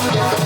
Oh,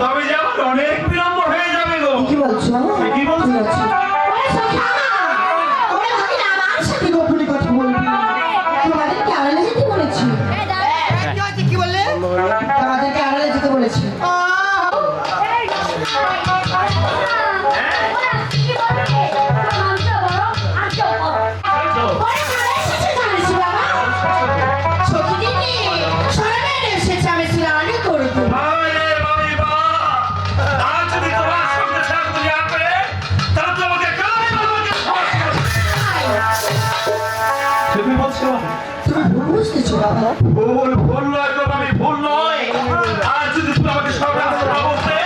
তবে যে আমার অনেক বিলম্ব হয়ে যাবে গো। কি বলছো? কি বলছো? গোপনে কথা বলবি, তোমাদেরকে আড়ালে যেতে বলেছি। কি বললে? তোমাদেরকে আড়ালে যেতে বলেছি। তুমি বলছো তুমি ভুল বুঝতেছো বাবা। ভুল ভুল নয় গো, আমি ভুল নয়। আর যদি তুমি আমাকে সব রাস্তা না বলতে,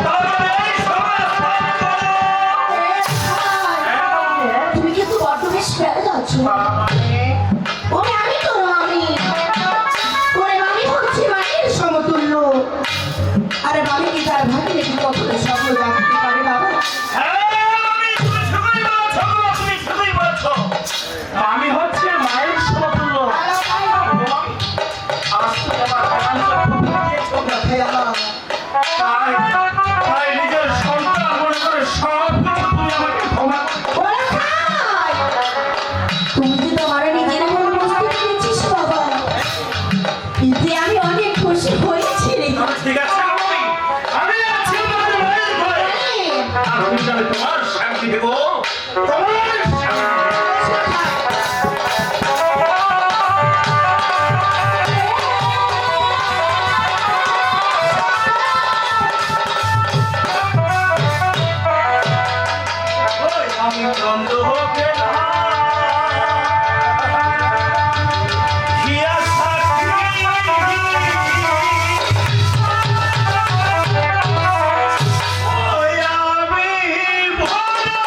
তাহলে এই সব রাস্তা তুমি কিন্তু বড্ড বেশ বেড়ে যাচ্ছ। ওরে আমি তো মামি, ওরে মামি হচ্ছে মায়ের সমতুল্য। আরে মামি কি তার ভাগে দেখি কখনো সফল রাখতে পারে বাবা? আমি হচ্ছে মায়ের সমতুল্য। তাই নিজের সন্তান মনে করে সব কিছু তুমি আমাকে ক্ষমা ওরে ভাই, তুমি যে তোমার নিজের মন বুঝতে পেরেছিস বাবা, এতে আমি অনেক খুশি হয়েছি রে। ঠিক আছে আমি আছি তোমাদের মায়ের ঘরে। আমি জানি তোমার শান্তি দেবো, তোমার আমি দ্বন্দ্ব হোকে না হিয়া সাক্ষী ওই আমি ভরা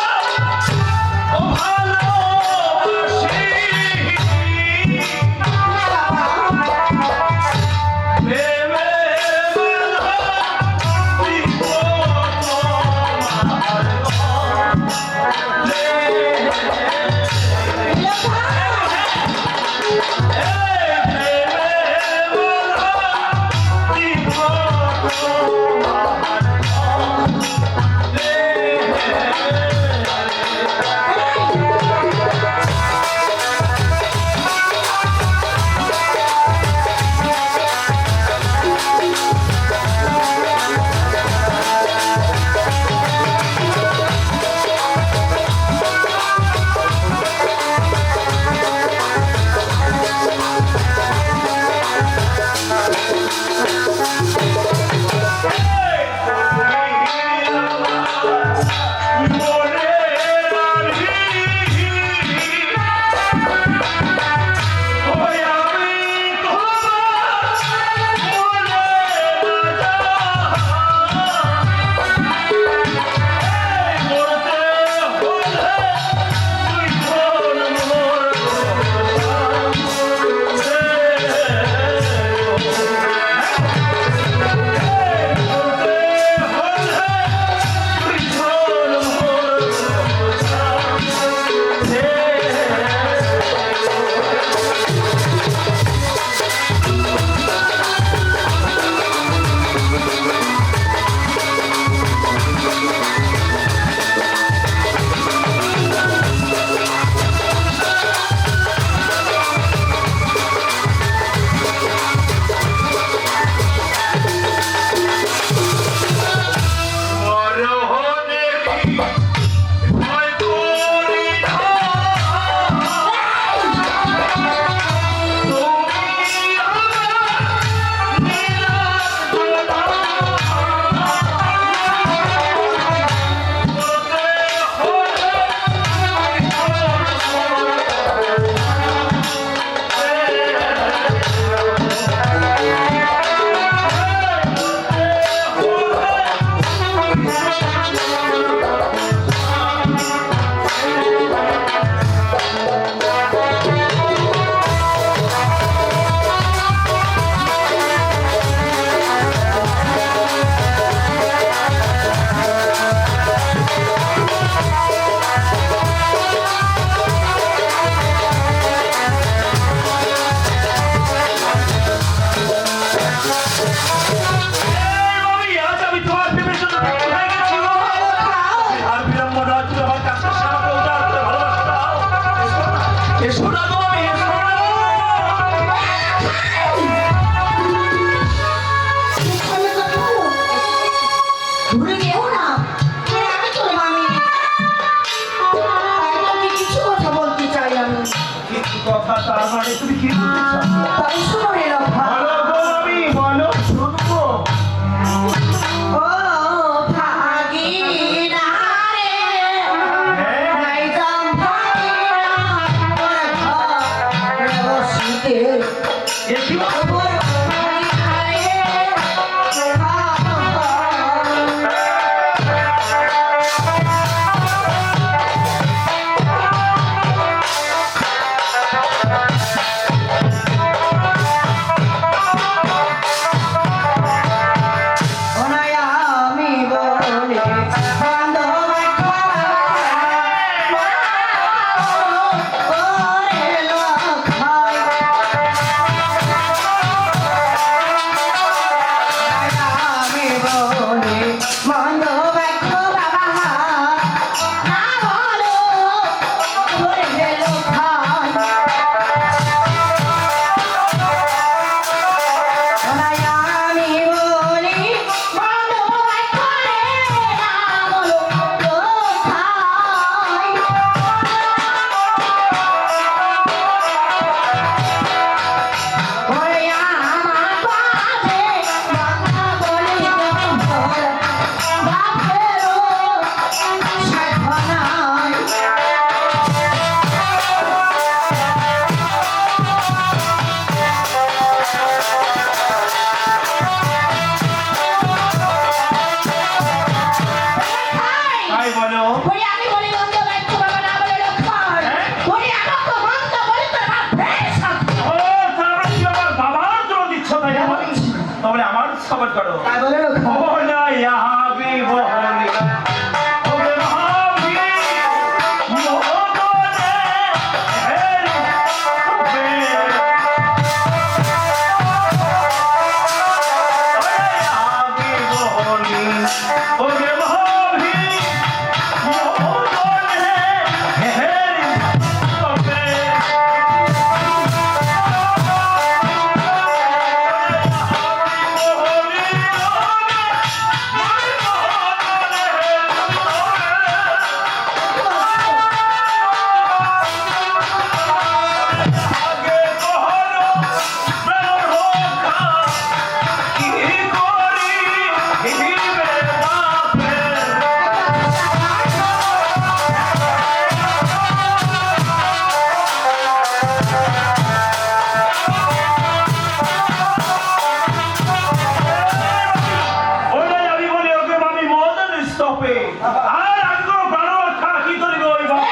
আর আমি কোনো প্রাণ রক্ষা কি করিব ওই বাবা?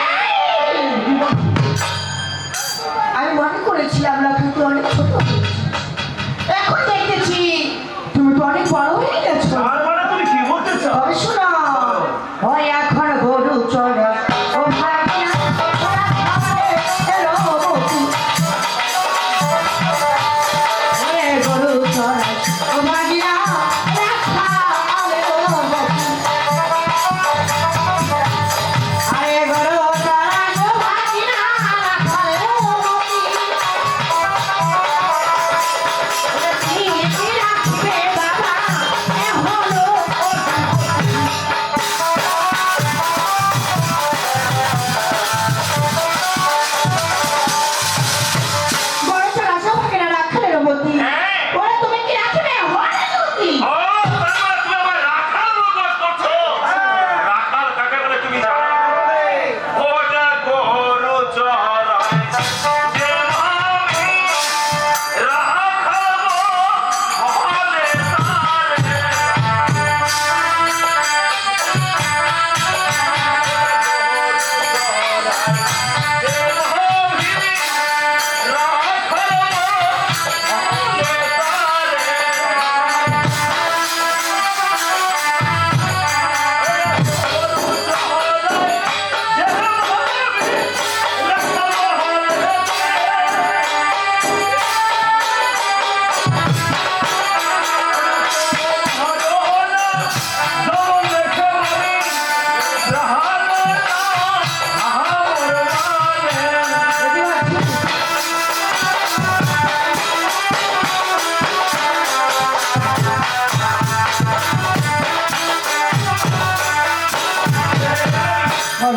আমি মনে করেছিলাম লক্ষণ তুই অনেক ছোট এখন দেখতেছি তুমি তো অনেক বড় হয়ে গেছো তার মানে তুমি কি বলতে চাও? তবে শোনো ওই এখন গরু চলে ও ভাগিনা ওরা খাবে এলো মতি ওরে গরু চলে ও ভাগিনা ওরা খাবে ও মতি আরে গরু চলে ও ভাগিনা ওরা খাবে ও মতি ওরে কি রাখবে বাবা এ হলো বড় চড়া সবাইকে রাখালের মতি হ্যাঁ। ওরা তুমি কি রাখবে হরের মতি ও, তার মানে তুমি আমার রাখাল রোগজ করছো? রাখাল কাকে বলে তুমি জানো? ওটা গরু চড়ায় যে আমি রাখাবো হলে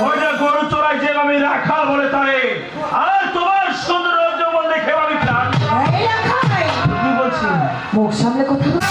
ওইটা গরু চড়াই যে আমি রাখাল বলে তাই আর তোমার সৌন্দর্য বল দেখে আমি প্রাণ এই রাখাই কি বলছি মুখ সামনে কথা বল।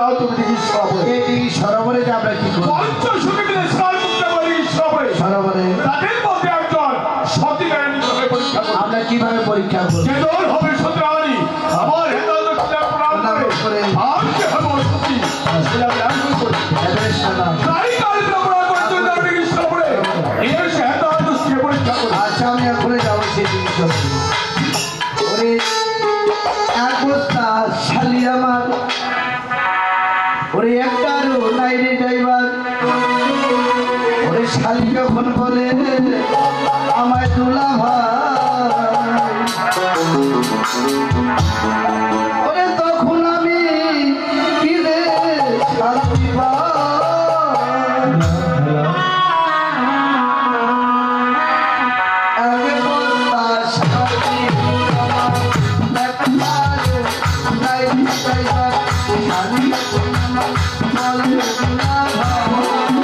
যাও তুমি দেখি সরোবরে। এই সরোবরে যে আমরা কি করবো? পঞ্চশতী মিলে স্নান করতে পারি সরোবরে। সরোবরে তাদের মধ্যে একজন সতী নারায়ণী হবে পরীক্ষা করবো। আমরা কিভাবে পরীক্ষা করবো? যে দল হবে সতী নারায়ণী, আমার হেদায়ত খিলাফ প্রণাম করে আর যে হবে সতী, সেটা আমি আগে করি। এবারে শোনো। তাই কালিকা প্রণাম করে চলে যাবে দেখি সরোবরে। এর সে হেদায়ত কে পরীক্ষা করবো। আচ্ছা আমি এখনই যাবো সেই জিনিস। ওরে এক বস্তা শালি আমার, ওরে একটারও নাই রে ড্রাইভার। ওরে শালি যখন বলে আমায় দুলা ভাই, ওরে তখন আমি কি রে শান্তি পাই। এক বস্তা শালি আমার, একটারও নাই রে ড্রাইভার। শালি যখন আমায় বলে দুলা ভাই,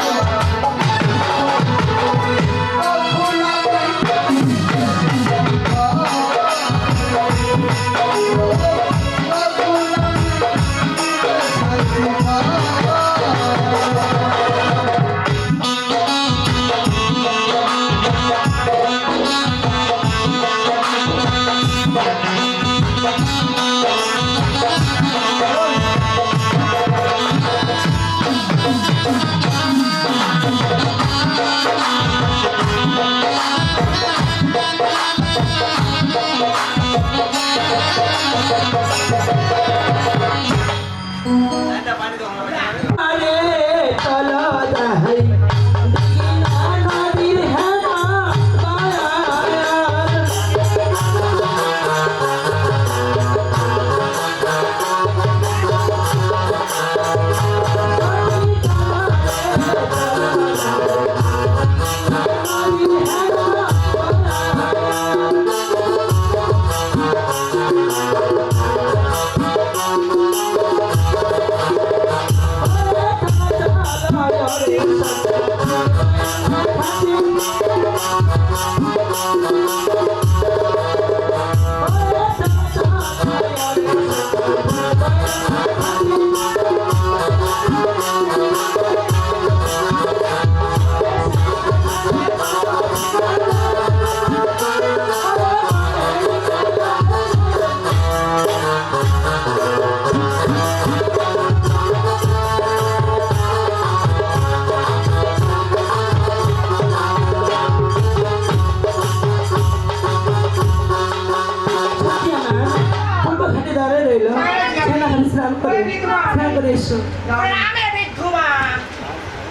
রামে বিধবা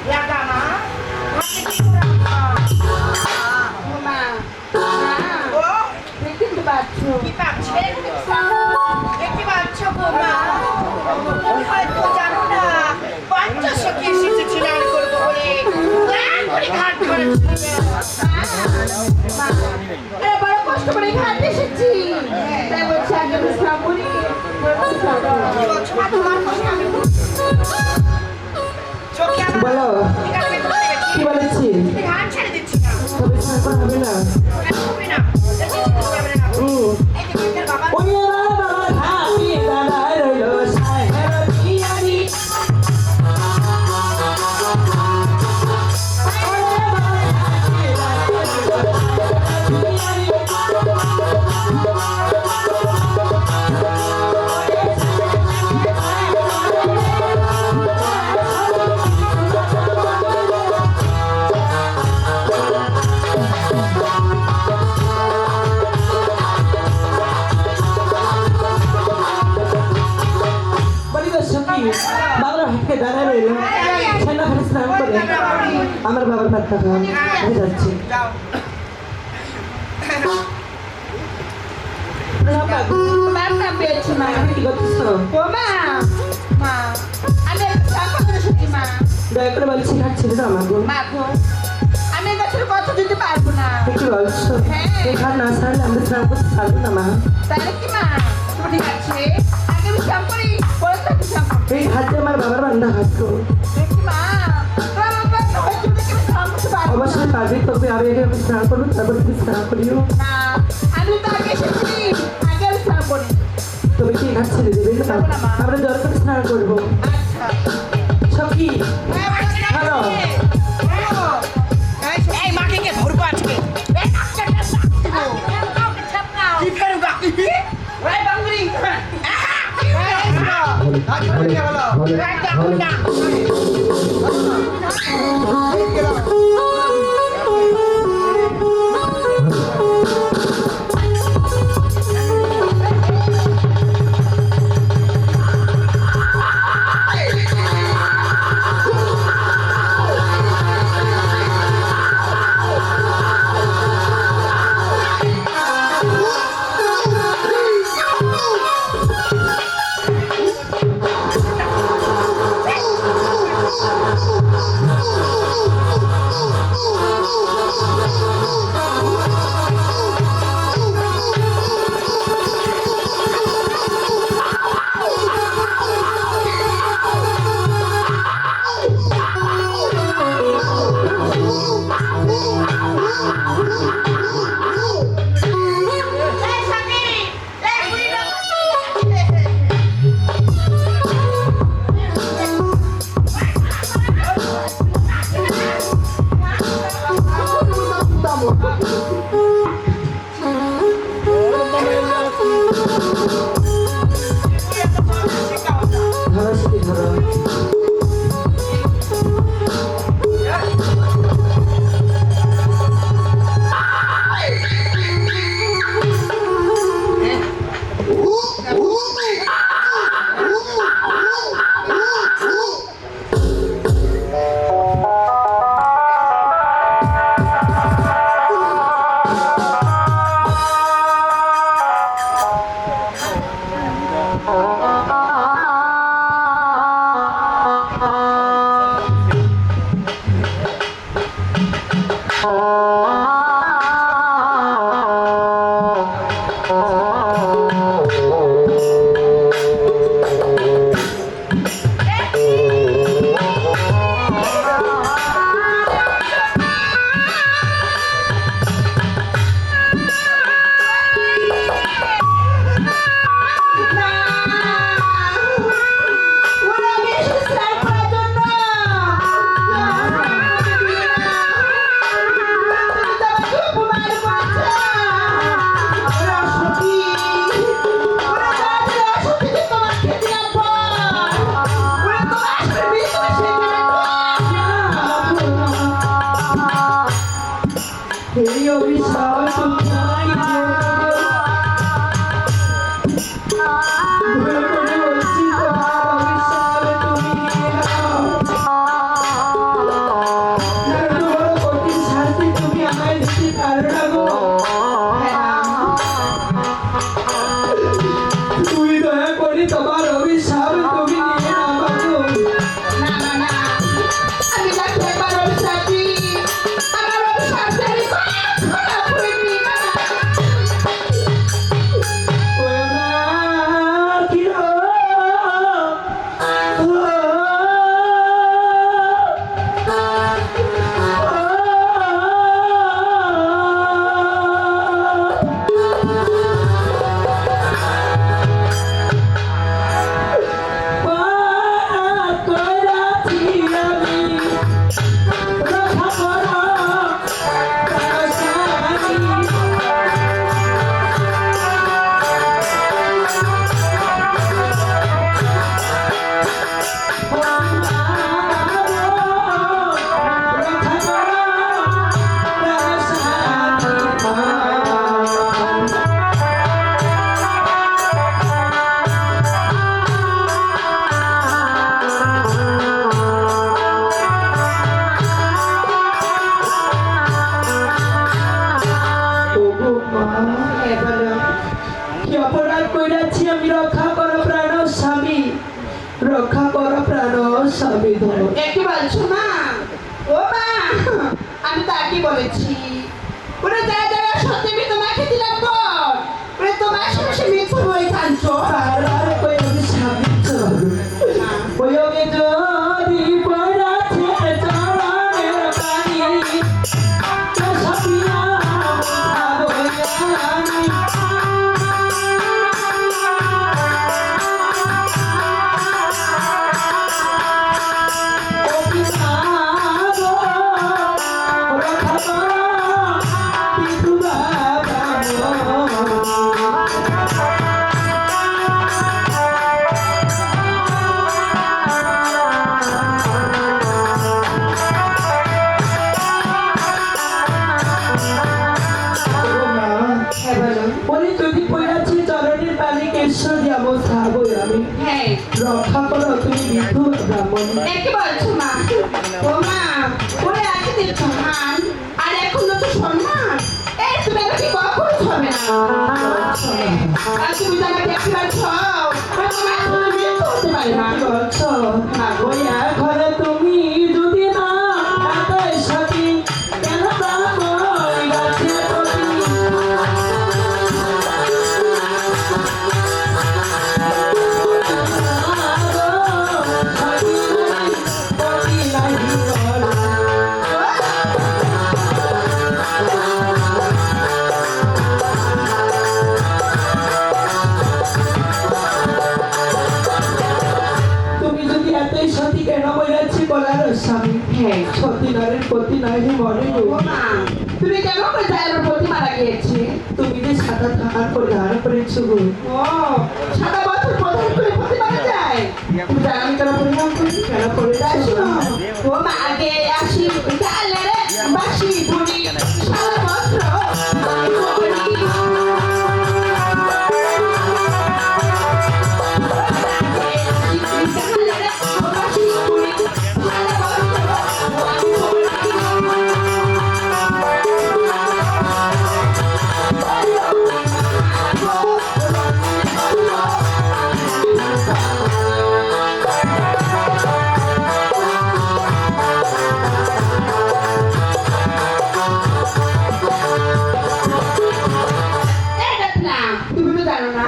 লাগামা মা ও দেখতে পাচ্ছ কি পাচ্ছ দেখতে পাচ্ছ মা হয়তো জানো না পঞ্চশতী এসেছে স্নান করবো বলে ঘাট করে বড় কষ্ট করে ঘাট এসেছি তাই বলছি আগে আমি স্নান করি বলো কি বলেছি? তবে স্নান করা হবে না। ওরে বাবা হাতি দাঁড়ায় রইলো সাহেব পিয়ারি। ওরে বাবা হাতি দাঁড়ায় রইলো সাহেব পিয়ারি। বাবার হাতে দাঁড়ায় রইল, সেনা খালি স্নান করে আমার বাবার ভাতটা খাওয়া আমি যাচ্ছি। কি করছিস? দয়া করে বলছি খাচ্ছি না আমাকে। আমি গাছের কথা দিতে পারবো না কি বলছো? এখানে না ছাড়লে আমরা স্নান করতে পারবো না মা। তাহলে কি মা তুমি ঠিক আছে আগে আমি শ্যাম করি পরে তাকে শ্যাম করি এই হাতে আমার বাবার বান্ধা হাত তো দেখি মা তোমার বাবা সবাই তুমি কি শ্যাম করতে পারবো অবশ্যই পারবি, তবে আমি আগে আমি স্নান করবো তারপর তুমি স্নান করিও। না আমি তো আগে এসেছি আগে আমি শ্যাম করি তুমি কি খাচ্ছিলে দেবে না? আমরা জল করে স্নান করবো। আচ্ছা সখী হ্যালো এই মাকে কে ধরবো আজকে কি ফেরু বাকি ওই বাঙ্গুরি ধরো সখী ধরো এই অভিশাপ তুমি আমাকে দিও না গো। ভুল করে বলছি তোমার অভিশাপ তুমি নিয়ে নাও। এত বড় কঠিন শাস্তি তুমি আমায় দিতে পারো না গো। তুমি দয়া করে তোমার অভিশাপ তুমি নিয়ে নাও গো। না না না আমি ডাক্তার একবার অভিশাপ দিই আমার অভিশাপ জানি খারাপ হয়নি না ওরে মা, কি ও? কি অপরাধ কইরাছি আমি? রক্ষা করো প্রাণ স্বামী, রক্ষা করো প্রাণ স্বামী ধরো। একটু বলছো মা ও মা আমি তাকে বলেছি ওরে যা যা সত্যি আমি তোমাকে দিলাম বল ওরে তোমার সাথে মিথ্যা বই কাঁদছো আর কই আমি স্বামী চল ওই ওকে যদি পড়াছে চরণের পানি তো সপিয়া বয়ানি বলছো মা? ও মা, ওরে আগে দিল সম্মান আর এখন তো সম্মান। এই তুমি আমাকে কখনো ছবে না। আর তুমি তো আমাকে একবার ছও, আর তোমার তুমি করতে পারি না। বলছো ওই এক ঘরে তুমি যদি না এতই সতী কেন ব্রাহ্মণ গাছে প্রতি তুমি যদি এতই সতী কেন বলেছি বলার স্বামী হ্যাঁ। সতী নারীর প্রতি নারী মনে ও মা, তুমি কেমন করে আমার প্রতি মারা গিয়েছে? তুমি যে সাদা থাকার পরিধান করেছো গো ও, সাদা বছর প্রধান করে প্রতি মারা যায়? তুমি জানো আমি কেন পরিণাম করি? কেন করেছো ও মা, আগে আসি গালে রে বাসি বুড়ি সারা বছর তুমি তো জানো না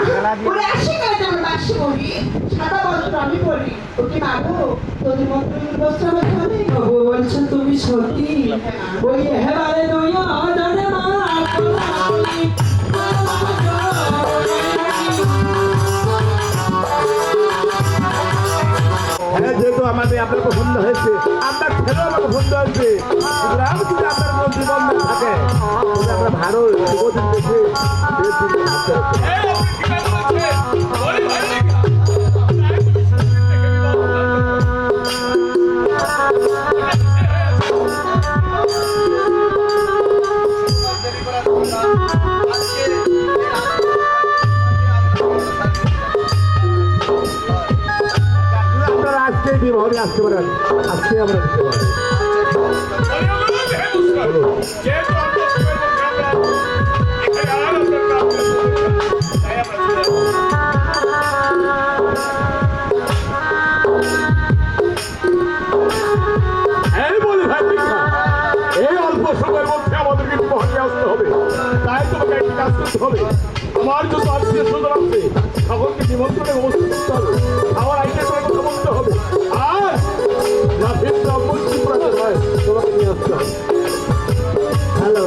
ওরে আসি কাজ আমার বাসি বুড়ি সাদা বস্ত্র আমি পরি। ওকে মাগো তোদের মতো বস্ত্র আমার হবে? বাবু বলছো তুমি সতী ওই হেবারে দইয়া জানে মা কোলালি হ্যাঁ, যেহেতু আমাদের আপনার পছন্দ হয়েছে, আপনার ছেলেও আমার পছন্দ হয়েছে, সুতরাং যদি আপনার কোনো জীবন না থাকে তাহলে আমরা ভালো জীবন দেখে আপনারা আজকে বিবাহে আসতে পারেন, আজকে আমরা দিতে পারি। এই বলি ভাই দীক্ষা, এই অল্প সময়ের মধ্যে আমাদেরকে বিবাহে আসতে হবে, তাই তোমাকে একটি কাজ করতে হবে। আমার যত আত্মীয় স্বজন আছে সকলকে নিমন্ত্রণে উপস্থিত করতে হবে, আমার আইনের কথা বলতে হবে, আর রাতের ব্রাহ্মণ ত্রিপুরাতে হয় তোমাকে নিয়ে আসতে হবে। হ্যালো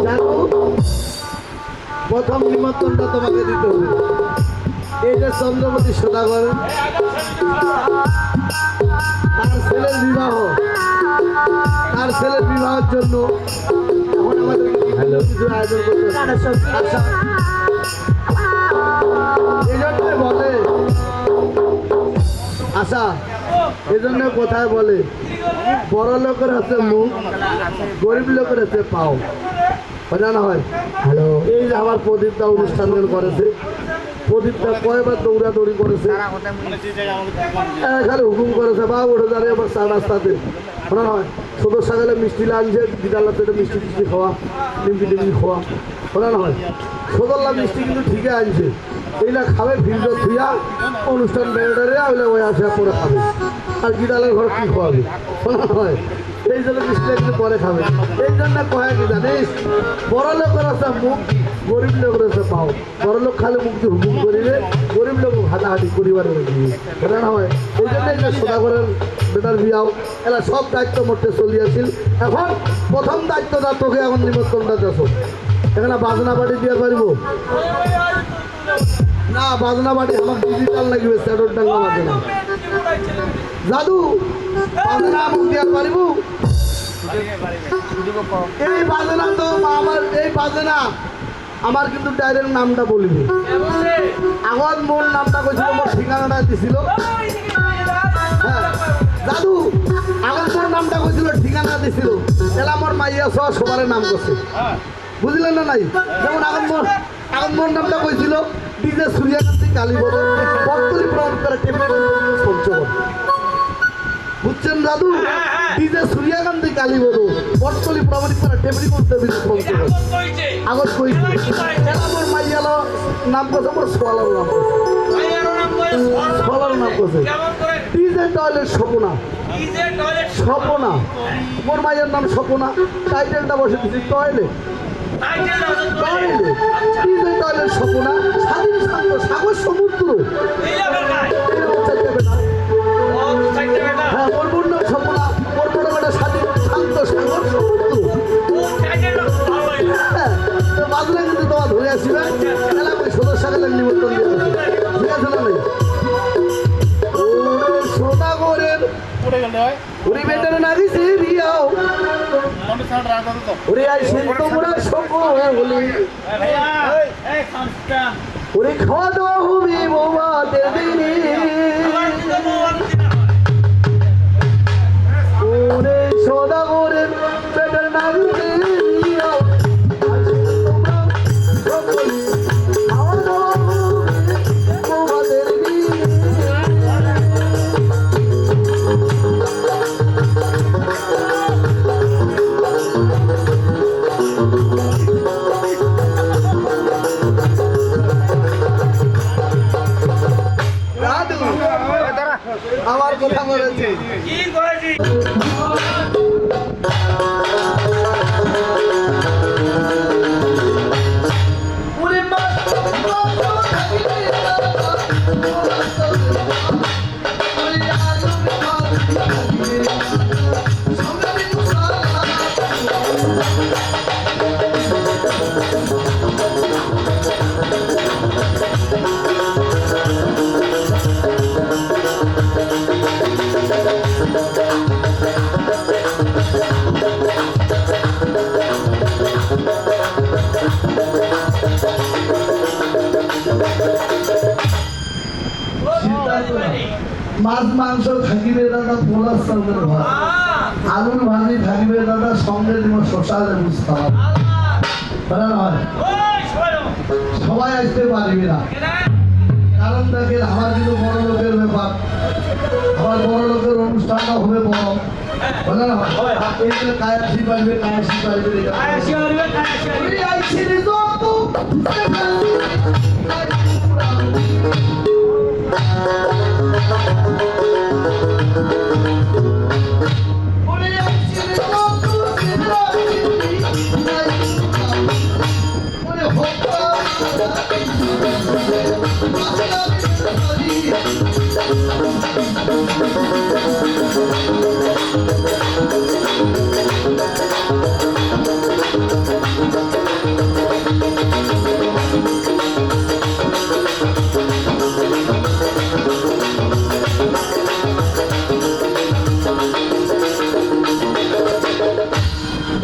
জানো, প্রথম নিমন্ত্রণটা তোমাকে দিতে হবে। এই যে চন্দ্রবতী সদাগর, তার ছেলের বিবাহ, তার ছেলের বিবাহের জন্য এখন আমাদের কিছু আয়োজন করতে হবে। আচ্ছা, এই জন্য বলে আচ্ছা, এই জন্য কোথায় বলে বড় লোকের হাতে মুখ, গরিব লোকের হাতে পাও, জানা হয়। হ্যালো, এই যে আমার প্রদীপটা অনুষ্ঠান করেছে, প্রদীপটা কয়বার দৌড়াদৌড়ি করেছে, এখানে হুকুম করেছে বা উঠে দাঁড়িয়ে আবার চা নাস্তাতে মনে হয় সদর সকালে মিষ্টি আনছে, বিকালাতে মিষ্টি টিষ্টি খাওয়া, নিমকি টিমকি খাওয়া মনে হয়। সদরলা মিষ্টি কিন্তু ঠিকই আনছে, এইটা খাবে ফিল্ডত থুইয়া অনুষ্ঠান বেড়ে ওইলে ওই আসে পরে খাবে, আর গিটালের ঘর কি খাওয়াবে মনে হয়। এই জন্য মিষ্টিটা কিন্তু পরে খাবে। এই জন্য কয় কি জানিস, বড় লোকের আছে মুখ, গরিব লোকের আছে পাও। বড় লোক খালে মুখ দিয়ে হুকুম করিবে, গরিব লোক হাঁটাহাঁটি পরিবারের দিয়ে না হয়। এই জন্য এই যে সদাগরের বেটার বিয়াও এরা সব দায়িত্ব মধ্যে চলিয়াছিল। এখন প্রথম দায়িত্বটা তোকে এখন নিমন্ত্রণটা দেশ। এখানে বাজনা বাড়ি দিয়ে পারিব না, বাজনা বাড়ি আমার ডিজিটাল লাগবে, স্যাডোর ডাঙ্গা বাজে না। জাদু বাজনা মুখ দিয়ে পারিব? এই বাজনা তো আমার, এই বাজনা আমার কিন্তু ডাইরেক্ট নামটা বলিনি। আগত মোর নামটা কইছিল, মোর ঠিকানাটা দিছিল। হ্যাঁ দাদু, আগত মোর নামটা কইছিল, ঠিকানা দিছিল, এলা মোর মাইয়া সহ সবার নাম করছে, বুঝলেন না নাই? যেমন আগত মোর নামটা কইছিল ডিজে সূর্যকান্তি কালীপদ বটতলি প্রমাণিক করা টেবিল পঞ্চগড়। বুঝছেন দাদু? ডিজে সূর্যকান্তি কালীপদ বটতলি প্রমাণিক করা টেবিল পঞ্চগড়। আগত কইছে আমার মাইয়ালো নাম কথা মোর সোয়ালার নাম কথা সোয়ালার নাম কথা ডিজে টয়লেট স্বপনা স্বপনা মোর মাইয়ার নাম স্বপনা টাইটেলটা বসে দিচ্ছি টয়লেট টয়লেট ডিজে টয়লেট স্বপনা স্বাধীন শান্ত সাগর সমুদ্র হ্যাঁ মোর বোন নাম স্বপনা মোর বড় বেটা স্বাধীন শান্ত সাগর সমুদ্র বাজনা কিন্তু তোমার ধরে আসিবে তাহলে আমি সদস্য সকালের নিমন্ত্রণ দিয়ে আসি ঠিক আছে না ওরে সোনা করেন উনি বেটারে না গেছে বিয়াও ওরে আইসেন তোমরা সকলে ওরে খাওয়া দাওয়া হবে বৌমাদের দিনে ওরে সোনা করেন বেটারে না গেছে বিয়াও আমার কথা বলেছে কি করেছি মাছ মাংস থাকিবে দাদা পোলার চাউলের ভাত আলুর ভাজি থাকিবে দাদা সঙ্গে দিব শশা লেবু সালাদ সবাই আসতে পারবে না কারণ দেখেন আমার কিন্তু বড় লোকের ব্যাপার আমার বড় লোকের অনুষ্ঠানটা হবে বড় বলে না কায়াসি পারবে কায়াসি পারবে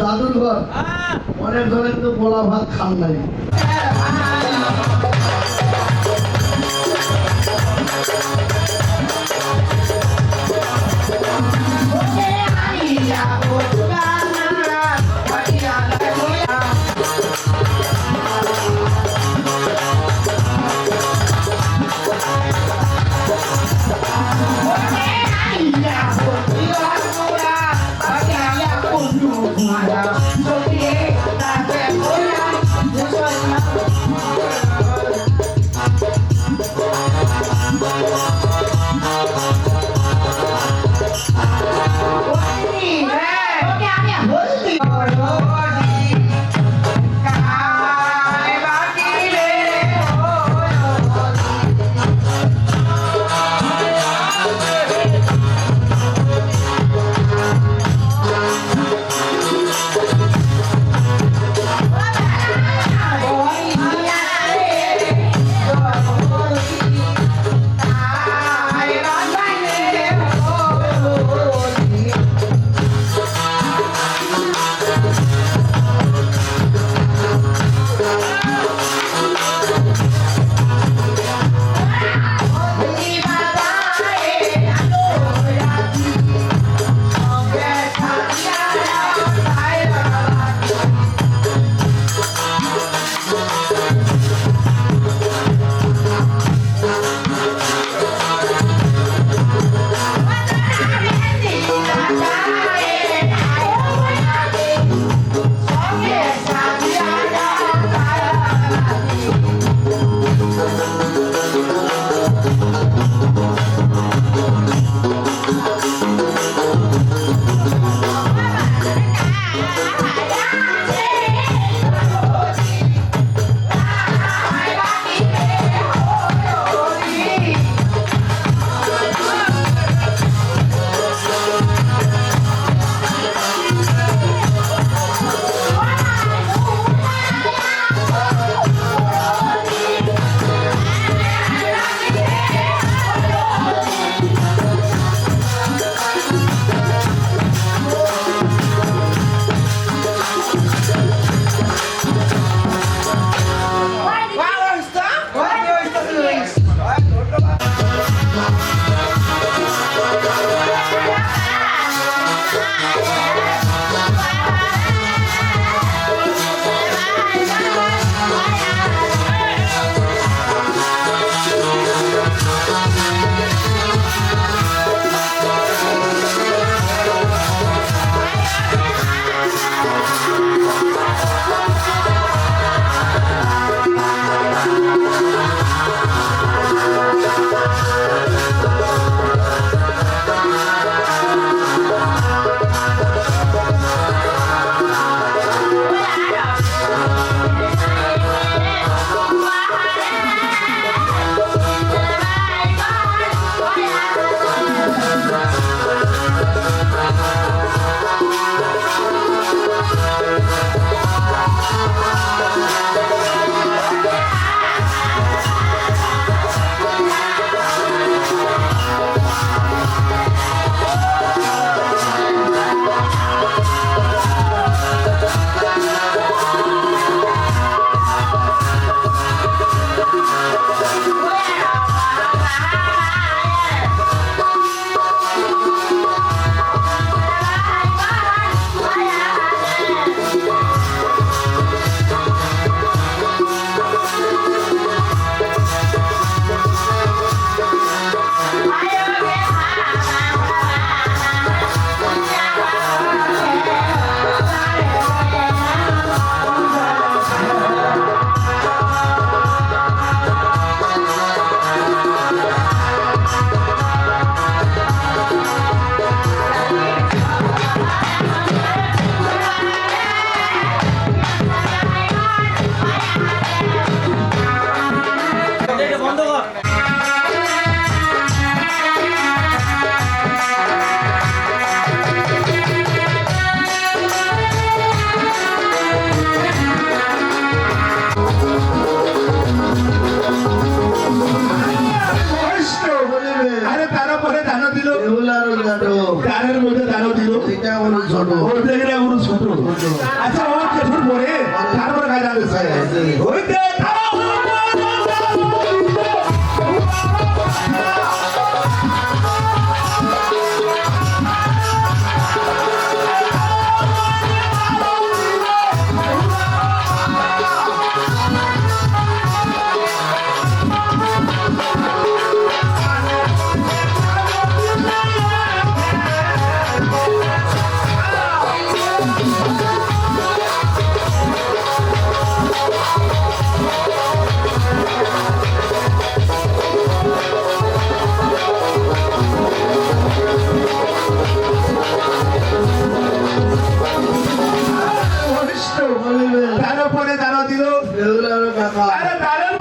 দাদুর ঘর অনেক ধরনের তো পোলা ভাত খান নাই আরে তারপরে দানা দিল এগুলার জানো দানের মধ্যে দানা দিল এটা হলো ছোট ওর দেখে ওর ছোট আচ্ছা ও কেটুর পরে তারপরে কাজ আছে ওই দে তারপরে দানা দিল এগুলার কাকা আরে দানের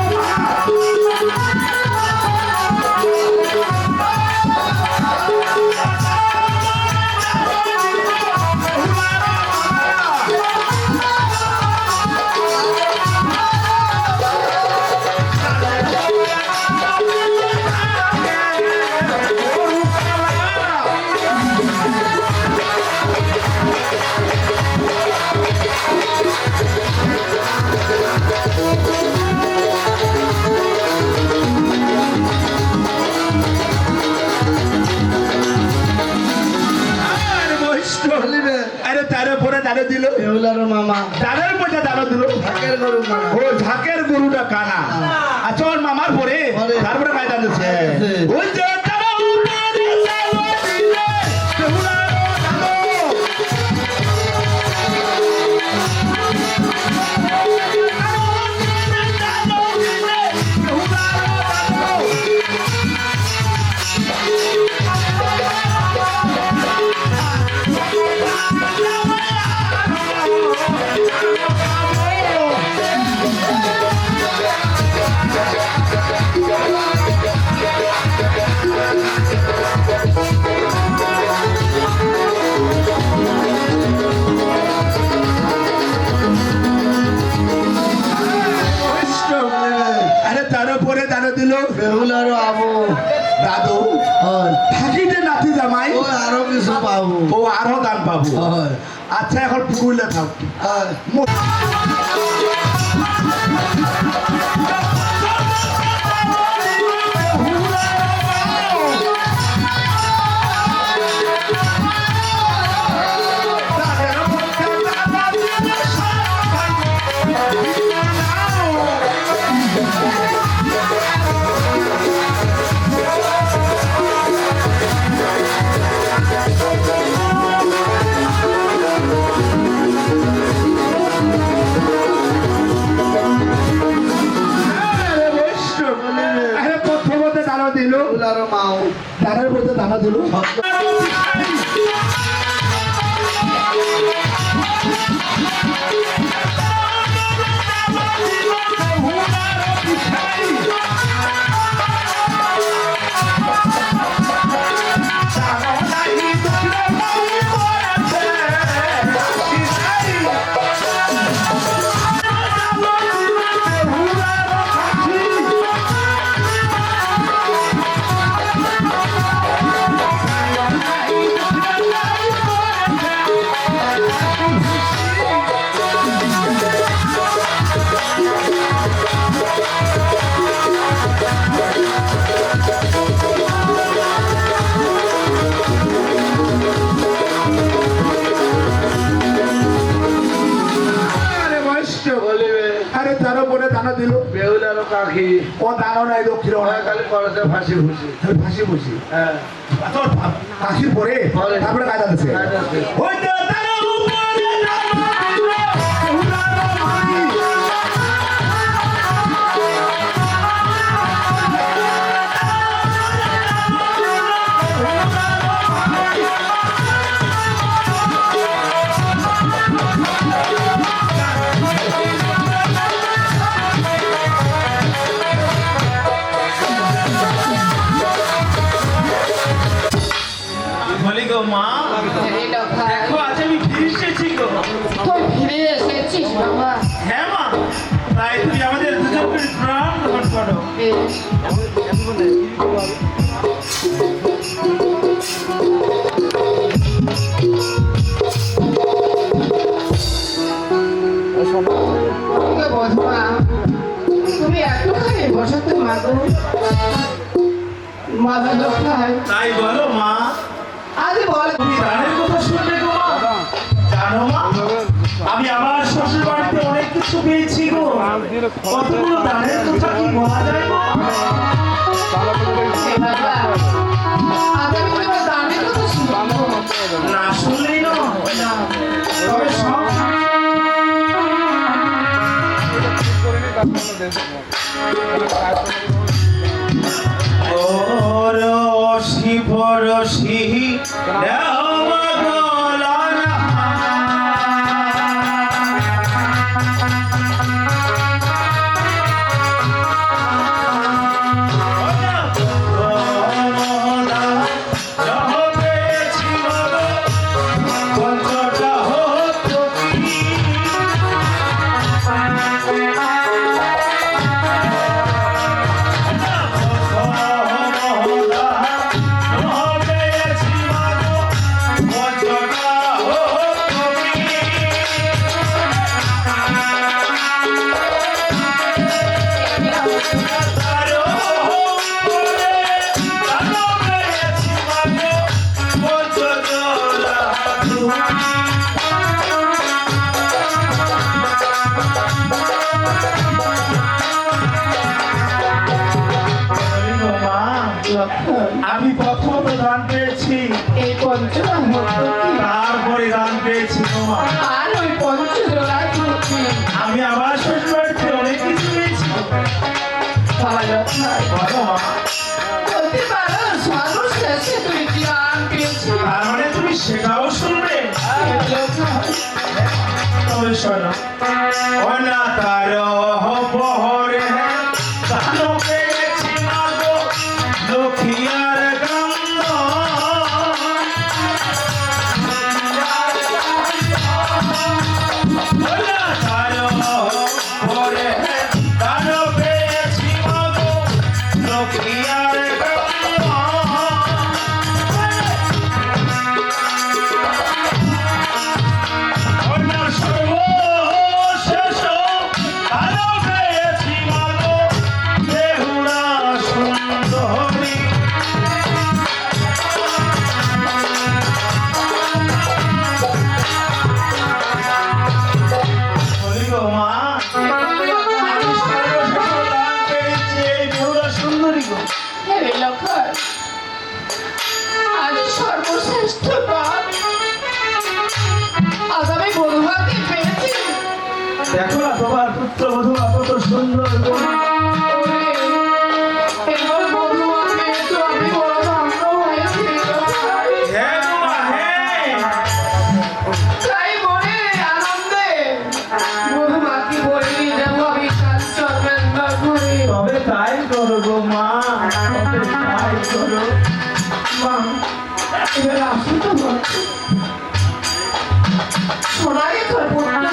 আরে তারপরে দানা দিল এগুলার মামা দানের মধ্যে দানা দিল থাকের গরু মানা ও ঝাঁকের গরুটা কানা আচ্ছা ওর মামার পরে তারপরে কাজ আছে ওই যে দানা উপরে দানা দিলে, দেহুলার দানা। আরে তারপরে দানা দিল এগুলার আবু দাদু হয় থাকিতে নাতি জামাই ও আরো কিছু পাবো ও আরো দান পাবো হয় আচ্ছা এখন পুকুরলে থাক হয় বেহুলার মাও দানের মধ্যে দানা দিল আরে বৈশ্য বলিবে আরে তারও বলে দানা দিল বেহুলার কাকি ও দানও নাই দক্ষিণ ওরা খালি করছে ফাঁসি ফুসি ফাঁসি বসি হ্যাঁ তোর কাশির পরে পরে। তারপরে কাজ আছে কাজ আছে। ওই তো তারও উপরে দানা দিল, বেহুলার মাই। বলি গো মা দেখো আজ আমি ফিরে এসেছি গো তুই ফিরে এসেছিস বাবা হ্যাঁ মা তাই তুমি আমাদের দুজনকে প্রাণ গ্রহণ করো বেশ। ওকে বধুয়া, তুমি একটুখানি বসাতে মাগো মাথা দোকায় তাই বলো মা আজ বল তুমি দানের কথা শুনলে গো মা জানো মা আমি আমার শ্বশুর বাড়িতে অনেক কিছু পেয়েছি গো কতগুলো দানের কথা কি বলা যায় গো হে বাবা, আজ আমি তোমার দানের কথা শুনবো না শুনলেই না তবে সব রসি পরশি আমি প্রথম দান পেয়েছি এই পঞ্চম তারপরে দান পেয়েছি তোমা আর ওই পঞ্চজোড়ায় মূর্তি আমি আমার শ্বশুর বাড়িতে অনেক কিছু পেয়েছি ভালো বলো মা বলতে পারো সর্বশেষে তুই জ্ঞান পেয়েছি তার মানে তুমি সেটাও শুনবে তবে শোনো অনাতার বহরে দান পেয়েছি মাগো লক্ষ্মীয়ার গন্ধ অনাতার বহরে দান পেয়েছি মাগো লক্ষ্মীয়ার গন্ধ অন্যার সর্বশেষ আলো পেয়েছি মাগো বেহুলা সুন্দরী বলি গো মা আমি সর্বশেষ দান পেয়েছি এই বেহুলা সুন্দরী গো হে লক্ষণ আজ সর্বশ্রেষ্ঠ গান আজ আমি বধুয়াকে পেয়েছি দেখো না তোমার পুত্রবধূ কত সুন্দর গো এবার বধুয়া পেয়ে তো আমি মা এবার আসো তো মা সোনাকে তোর পুত্র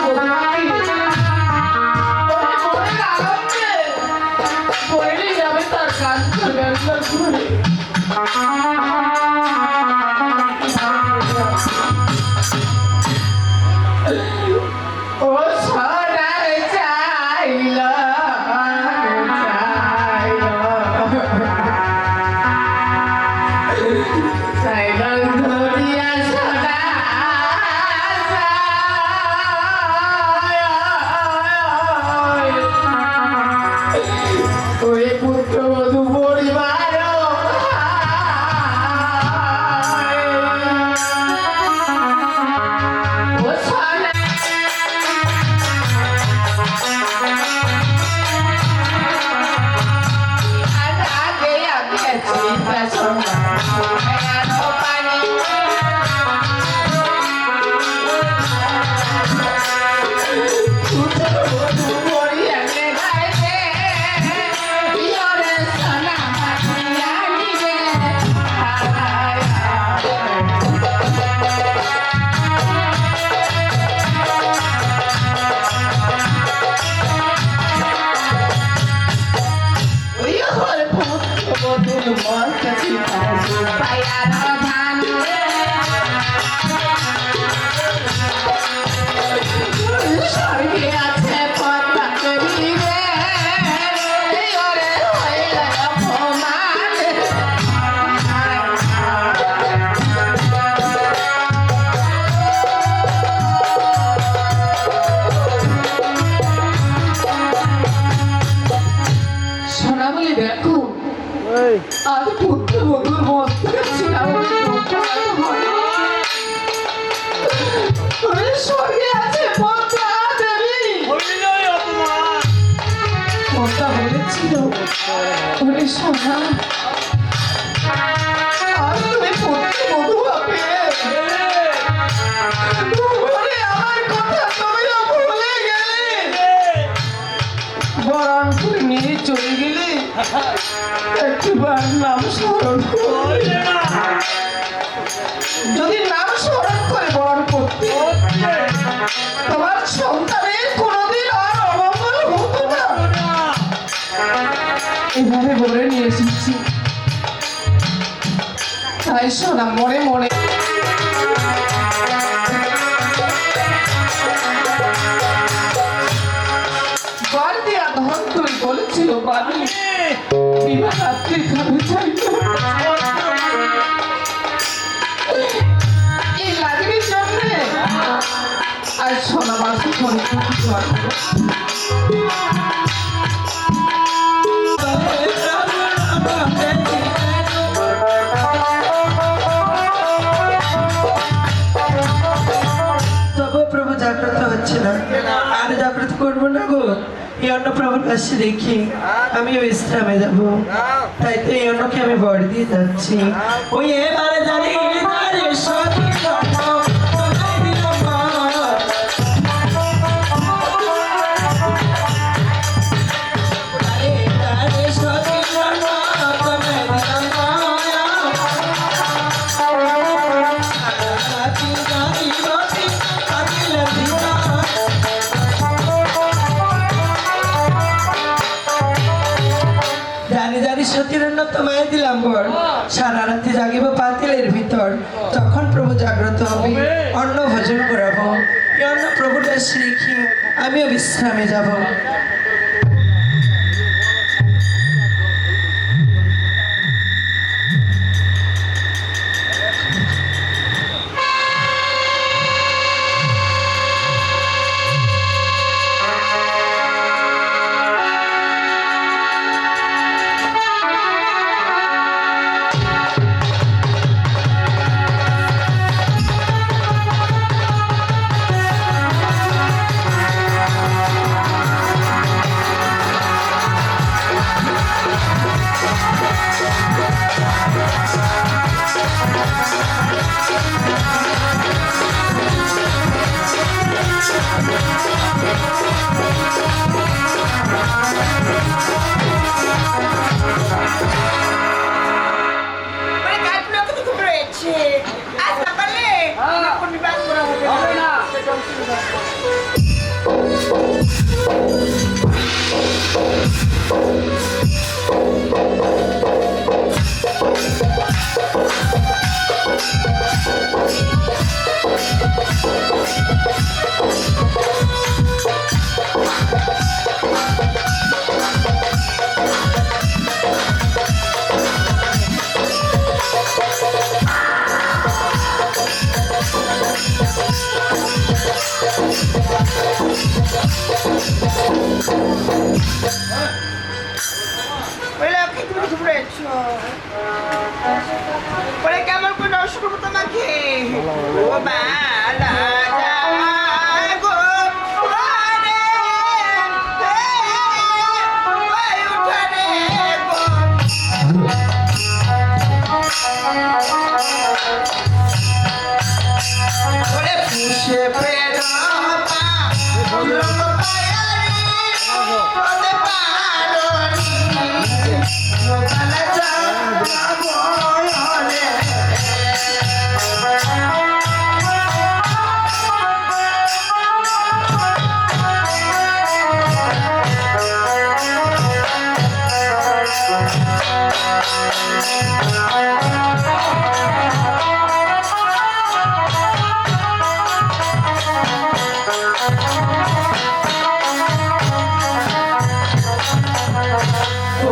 বলে যাবে তার কাজ করে ও সোনার চাইল ধরিয়া সোনা ওই পুত্র বধূ পরিবার ও সোনা আগে আগে চিন্তা সোনা পানি পুত্র বধূ পরিয়ালে গাইতে ইয়রে সোনা মাটিয়া নিবে ওই হরে পুত্র বধূর মন কাছে পায়ার ধান স্বর্গে আছে পদ্মা করিবে ওরে হইল অপমান সোনা বলে দেখো আজ পুত্র বধূর মস্তকে ছিলাম স্বর্গে আছে পদ্মা দেবী পদ্মা বলেছিল ওরে সোনা আজ তুমি পুত্র বধূ হবে ওরে আমার কথা তুমি ভুলে গেলে বরণ করে নিয়ে চলে গেলে একবার নাম স্মরণ করে যদি নাম স্মরণ করে বরণ করতে তোমার সন্তানের কোনোদিন আর অমঙ্গল হতো না এভাবে বলে নিয়ে এসেছি তাই শোনা মনে মনে বর দেয়া ধন তুই বলেছিল বাবি বিবাহ রাত্রি খাবে চাই এই লাগবির জন্যে আর সোনা মাসে ফোনে তবু প্রভু জাগ্রত হচ্ছে না আর জাগ্রত করবো না গো এই অন্ন প্রভুর কাছে রেখে আমি বিশ্রামে যাব তাই তো এই অন্নকে আমি বর দিয়ে যাচ্ছি ওই এবারে জানি সতী জন্ম তোমায় দিলাম বর। এবারে সতী জন্ম তোমায় দিলাম বর। সাথী জানি রতি আদিল দিবা জানি জানি সতীর অন্ন তোমায় দিলাম বর সারা রাত্রি জাগিব পাতিলের ভিতর তখন প্রভু জাগ্রত হবে অন্ন ভোজন করাবো এই অন্ন প্রভুর কাছে রেখে আমিও বিশ্রামে যাব বলে কেমন করে নষ্ট করবো তোমাকে ও বালা গো ওরে ওই উঠানে গো ওরে পুষে পেরো পা লোক পায়ারি ওতে পারো বালা যাবো রে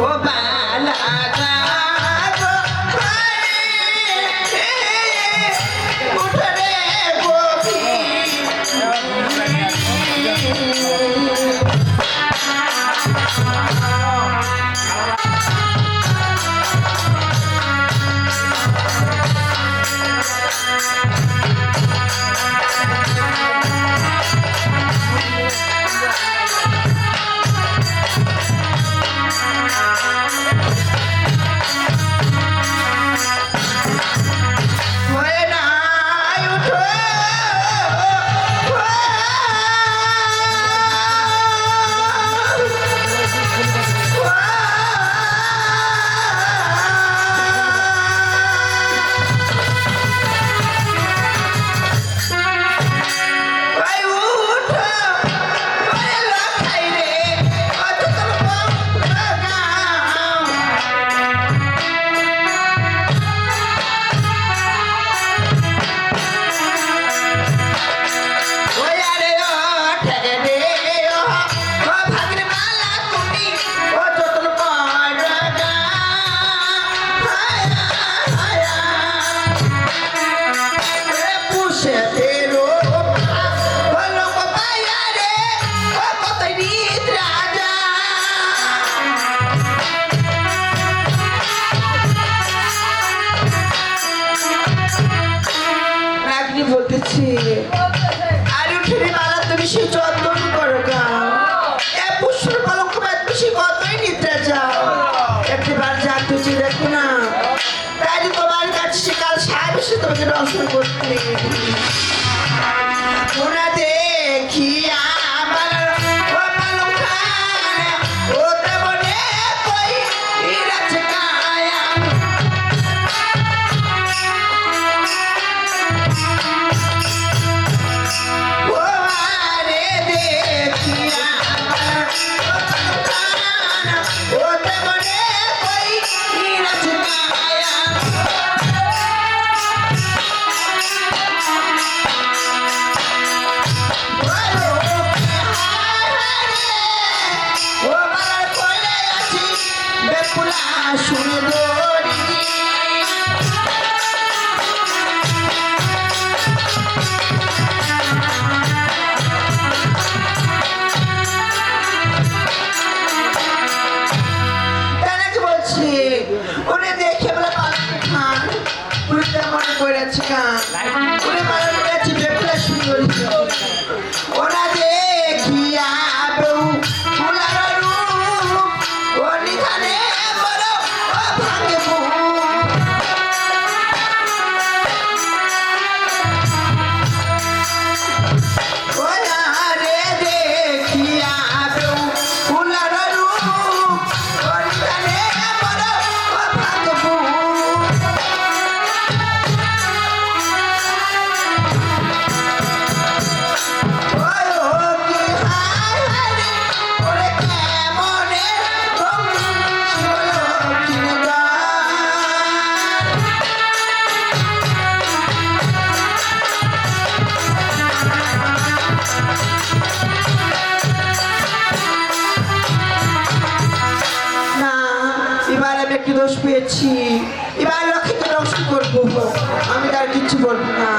ও বালা যাবো উঠরে গোপী ওরে নাই উঠো ওই উঠো ওরে লখাই রে অত তোর গাও ওই আরে ও ঠেকে দে ও ভাগ্নে মালা তুমি ও যতন পাড়া হায়া হায়া রে পুষে তেরো ও লোক পায়া রে ও কতই নিদ্রা যা রাগনি বলতেছি আর উঠে মালা তুমি সে যত্ন করো গা এ পুষ্পর কলঙ্ক বাদ বেশি কতই নিদ্রা যাও একটিবার জানতে দেখো না তাই যে তোমার কাছে সে কাল সাহেব এসে তোমাকে দর্শন করতে ওরা দেখি আমার ও পালঙ্কার ও দেবনে কই ইরাছে কায়া ও আরে দেখিয়া ও দেবনে কই ইরাছে কায়া ও বাবার কোলে আছি বেকুলা সুন্দরী তাকে বলছি ওরে দেখে বলে খান উল্টা মনে করেছে কান ওরে মনে করেছে বেকুলা সুন্দরী ওরা দেখিয়া বউ ফুলার রূপ ও নিধানে বড় ও ভাঙে বুক ওরা রে দেখিয়া বউ ফুলার রূপ ও নিধানে বড় ও ভাঙে বুক দোষ পেয়েছি, এবার লক্ষ্মীকে ধ্বংস করবো, আমি তার কিচ্ছু বলবো না।